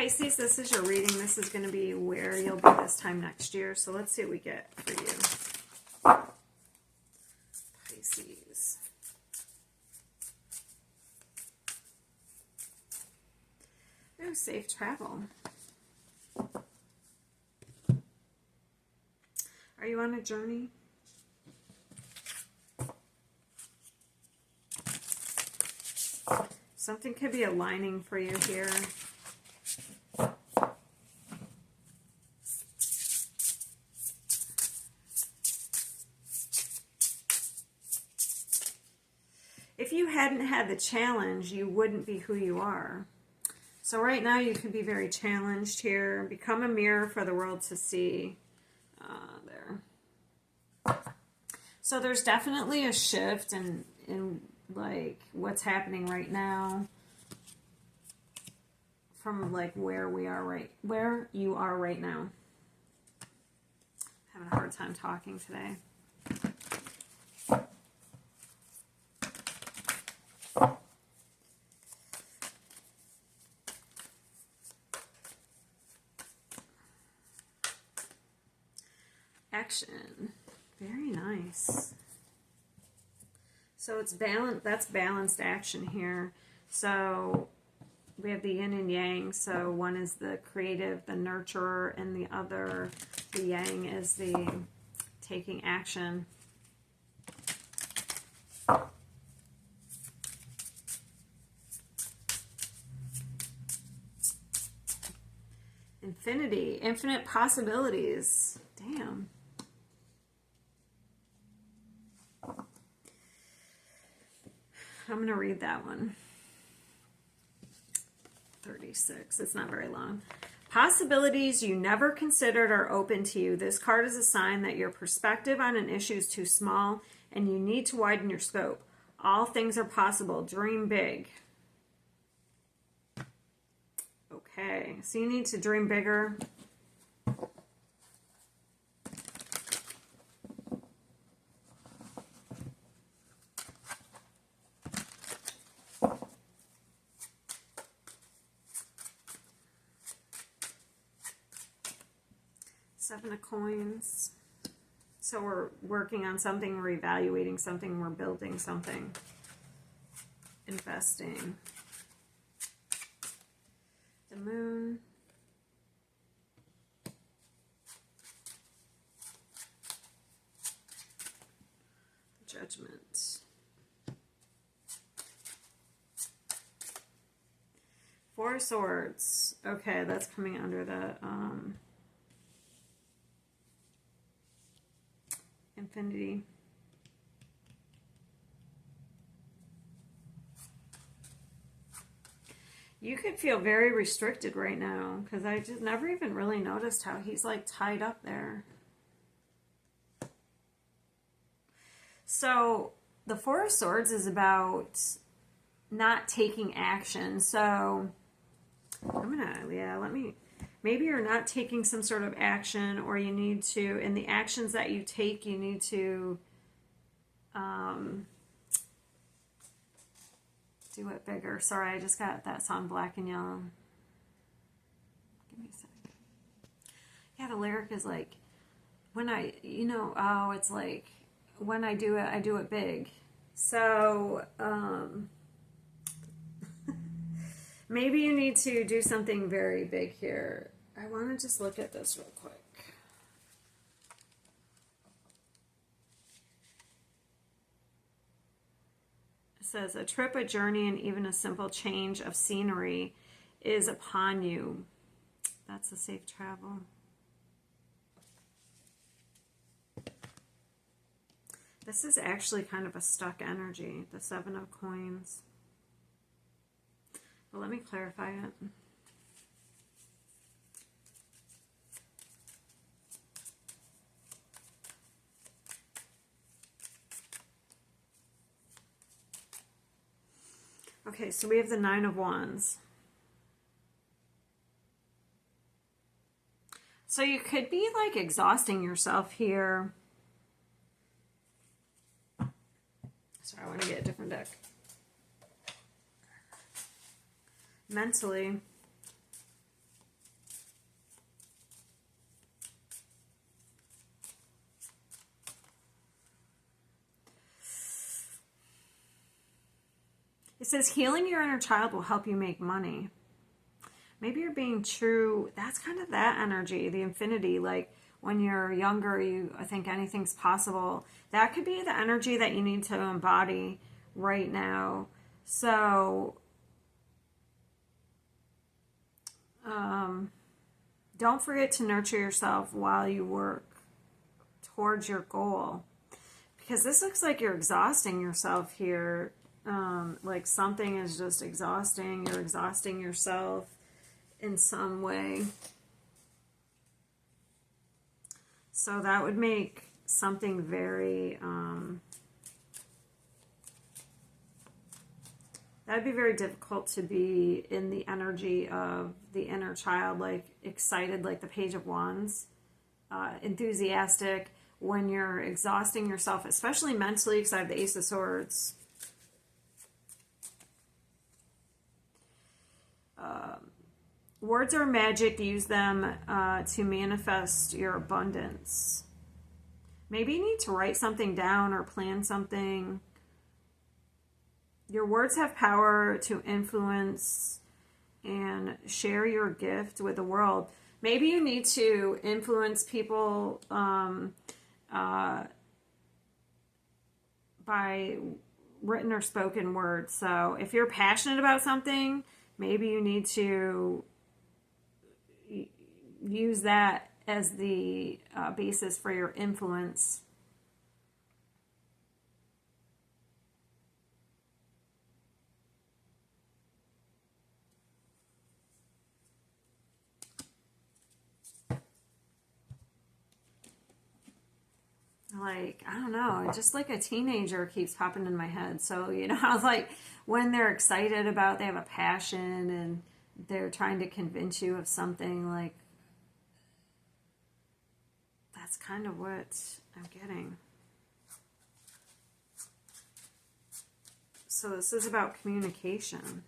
Pisces, this is your reading. This is going to be where you'll be this time next year. So let's see what we get for you. Pisces. Oh, safe travel. Are you on a journey? Something could be aligning for you here. If you hadn't had the challenge, you wouldn't be who you are. So right now you can be very challenged here. Become a mirror for the world to see. There. So there's definitely a shift in like what's happening right now from like where you are right now. Having a hard time talking today. Action. Very nice. So it's that's balanced action here. So we have the yin and yang. So one is the creative, the nurturer, and the other, the yang, is the taking action. Infinity, infinite possibilities. Damn. I'm going to read that one. 36. It's not very long. Possibilities you never considered are open to you. This card is a sign that your perspective on an issue is too small and you need to widen your scope. All things are possible. Dream big. Okay, so you need to dream bigger. Seven of Coins. So we're working on something, we're evaluating something, we're building something, investing. The Moon. Judgment. Four of Swords. Okay, that's coming under the Infinity. You could feel very restricted right now because I just never even really noticed how he's like tied up there. So the Four of Swords is about not taking action. So maybe you're not taking some sort of action, or you need to, in the actions that you take, you need to do it bigger. Sorry, I just got that song Black and Yellow. Give me a second. Yeah, the lyric is like, when it's like, when I do it big. So, maybe you need to do something very big here. I want to just look at this real quick. It says, a trip, a journey, and even a simple change of scenery is upon you. That's a safe travel. This is actually kind of a stuck energy, the Seven of Coins. Well, let me clarify it. Okay, so we have the Nine of Wands. So you could be like exhausting yourself here. Sorry, I want to get a different deck. Mentally. says healing your inner child will help you make money. Maybe you're being true. That's kind of that energy, the infinity. Like when you're younger, I think anything's possible. That could be the energy that you need to embody right now. So, don't forget to nurture yourself while you work towards your goal. Because this looks like you're exhausting yourself here. Like something is just exhausting. You're exhausting yourself in some way. So that would make something very, that'd be very difficult to be in the energy of the inner child, like excited, like the Page of Wands, enthusiastic, when you're exhausting yourself, especially mentally, because I have the Ace of Swords. Words are magic. Use them to manifest your abundance. Maybe you need to write something down or plan something. Your words have power to influence and share your gift with the world. Maybe you need to influence people by written or spoken words. So if you're passionate about something, maybe you need to use that as the basis for your influence. Like, I don't know, just like a teenager keeps popping in my head. So, you know, I was like, when they're excited about, they have a passion and they're trying to convince you of something, like, that's kind of what I'm getting. So this is about communication.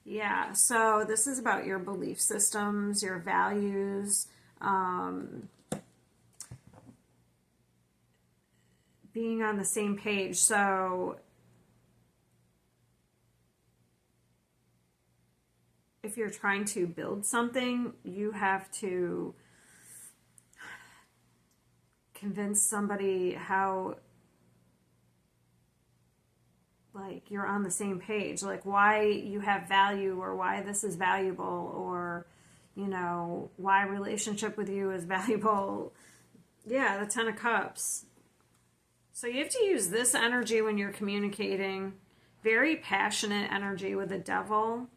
Yeah, so this is about your belief systems, your values, being on the same page. So if you're trying to build something, you have to convince somebody how, like, you're on the same page, like why you have value or why this is valuable, or, you know, why relationship with you is valuable. Yeah, the Ten of Cups. So you have to use this energy when you're communicating. Very passionate energy with the Devil,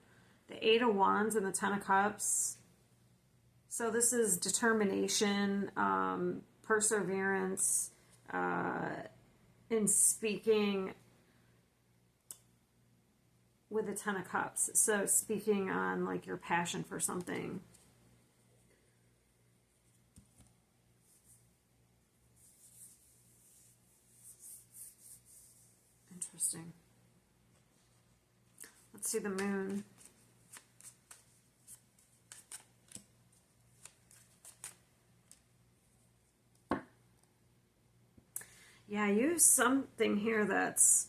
the Eight of Wands, and the Ten of Cups. So this is determination, perseverance, in speaking with the Ten of Cups. So speaking on like your passion for something. Interesting. Let's see the Moon. Yeah, use something here that's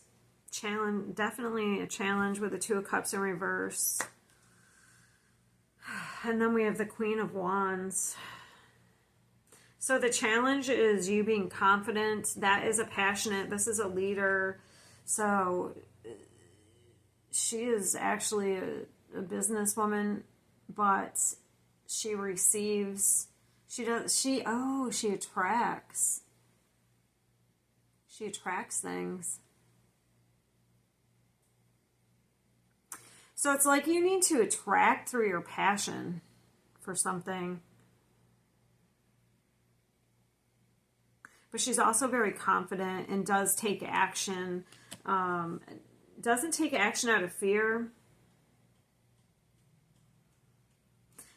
challenge, definitely a challenge with the Two of Cups in reverse. And then we have the Queen of Wands. So the challenge is you being confident. That is a passionate, this is a leader. So she is actually a businesswoman, but she receives, she attracts. She attracts things. So it's like you need to attract through your passion for something. But she's also very confident and does take action. Doesn't take action out of fear.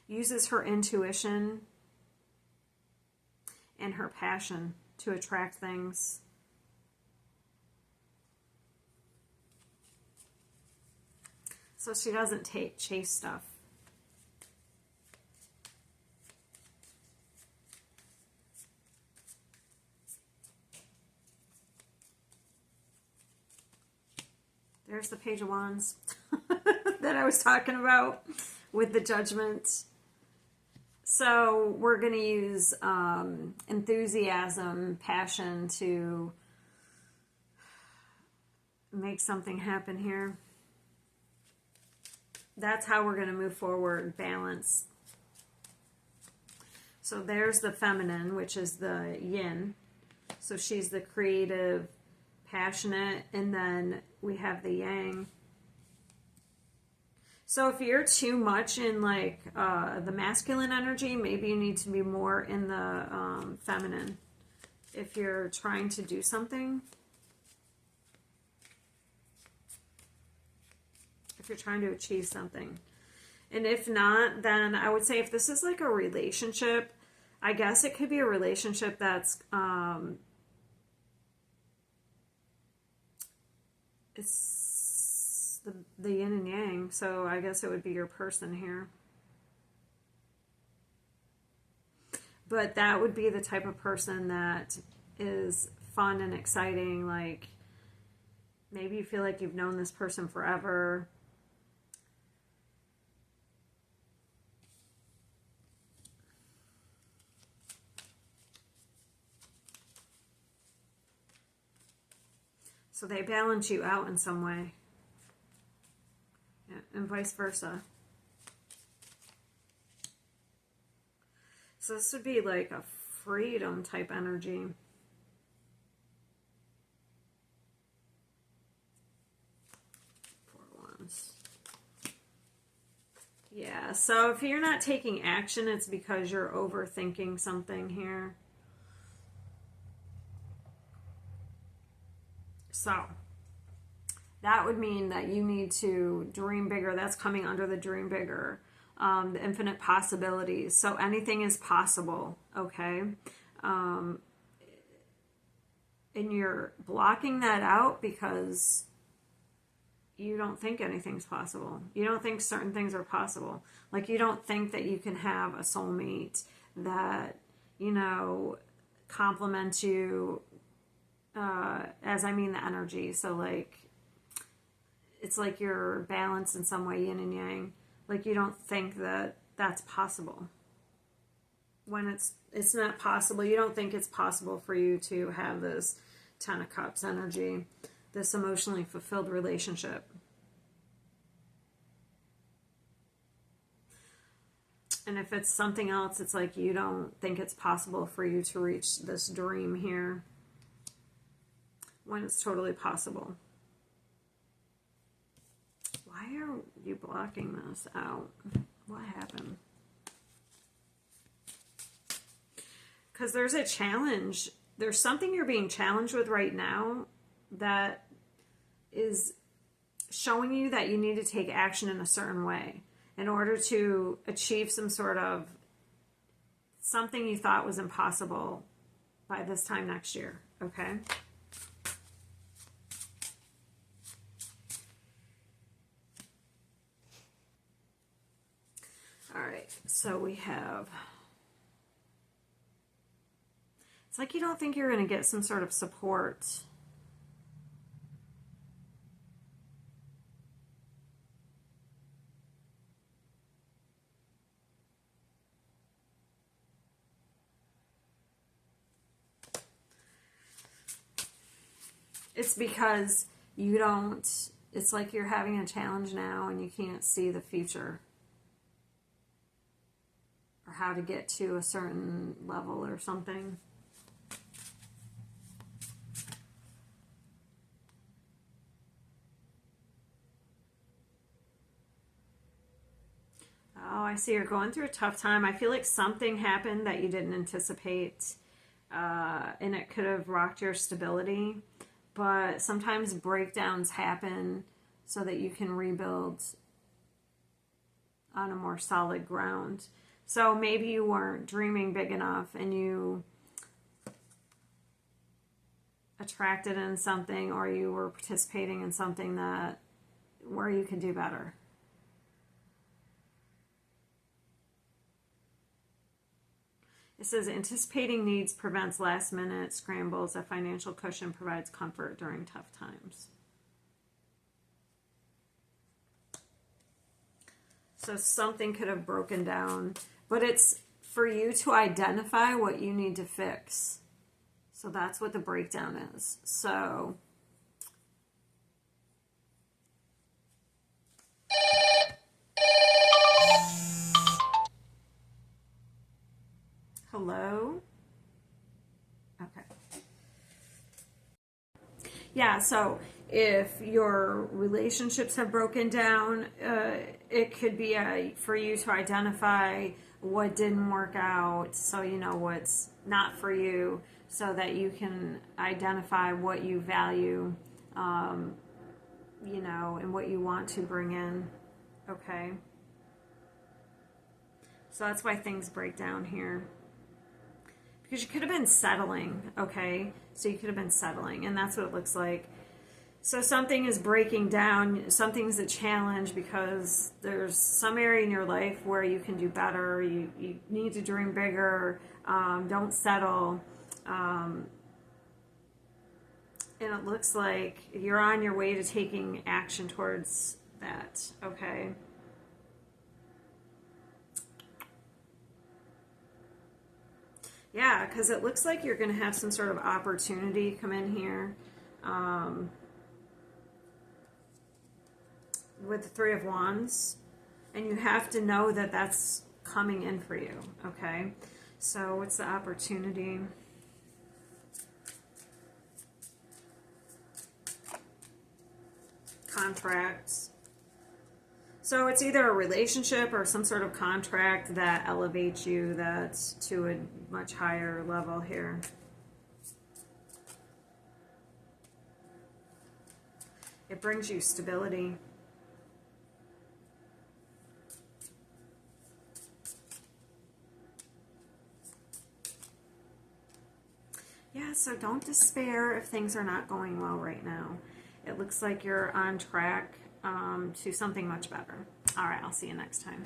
Uses her intuition and her passion to attract things. So she doesn't chase stuff. There's the Page of Wands that I was talking about with the Judgment. So we're going to use enthusiasm, passion to make something happen here. That's how we're going to move forward, balance. So there's the feminine, which is the yin. So she's the creative, passionate, and then we have the yang. So if you're too much in like the masculine energy, maybe you need to be more in the feminine. If you're trying to do something, if you're trying to achieve something. And if not, then I would say if this is like a relationship, I guess it could be a relationship that's it's the yin and yang, so I guess it would be your person here. But that would be the type of person that is fun and exciting, like maybe you feel like you've known this person forever. So they balance you out in some way. Yeah, and vice versa. So this would be like a freedom type energy. Four Wands. Yeah, so if you're not taking action, it's because you're overthinking something here. So that would mean that you need to dream bigger. That's coming under the dream bigger, the infinite possibilities. So anything is possible, okay? And you're blocking that out because you don't think anything's possible. You don't think certain things are possible. Like you don't think that you can have a soulmate that, you know, complements you, as I mean the energy. So like, it's like you're balanced in some way, yin and yang. Like you don't think that that's possible. When it's not possible, you don't think it's possible for you to have this Ten of Cups energy, this emotionally fulfilled relationship. And if it's something else, it's like you don't think it's possible for you to reach this dream here when it's totally possible. Why are you blocking this out? What happened? Because there's a challenge. There's something you're being challenged with right now that is showing you that you need to take action in a certain way in order to achieve some sort of something you thought was impossible by this time next year, okay? All right, so we have, it's like you don't think you're going to get some sort of support. It's because you don't, it's like you're having a challenge now and you can't see the future or how to get to a certain level or something. Oh, I see you're going through a tough time. I feel like something happened that you didn't anticipate, and it could have rocked your stability. But sometimes breakdowns happen so that you can rebuild on a more solid ground. So maybe you weren't dreaming big enough and you attracted in something, or you were participating in something that where you could do better. It says, anticipating needs prevents last-minute scrambles. A financial cushion provides comfort during tough times. So something could have broken down, but it's for you to identify what you need to fix. So that's what the breakdown is. So hello? Okay. Yeah, so if your relationships have broken down, it could be for you to identify what didn't work out, so you know what's not for you, so that you can identify what you value, you know, and what you want to bring in. Okay? So that's why things break down here. Because you could have been settling, okay? So you could have been settling, and that's what it looks like. So something is breaking down, something's a challenge because there's some area in your life where you can do better, you need to dream bigger, don't settle. And it looks like you're on your way to taking action towards that, okay? Yeah, because it looks like you're going to have some sort of opportunity come in here. With the Three of Wands, and you have to know that that's coming in for you, okay? So what's the opportunity? Contracts. So it's either a relationship or some sort of contract that elevates you, that's to a much higher level here. It brings you stability. Yeah, so don't despair if things are not going well right now. It looks like you're on track to something much better. All right, I'll see you next time.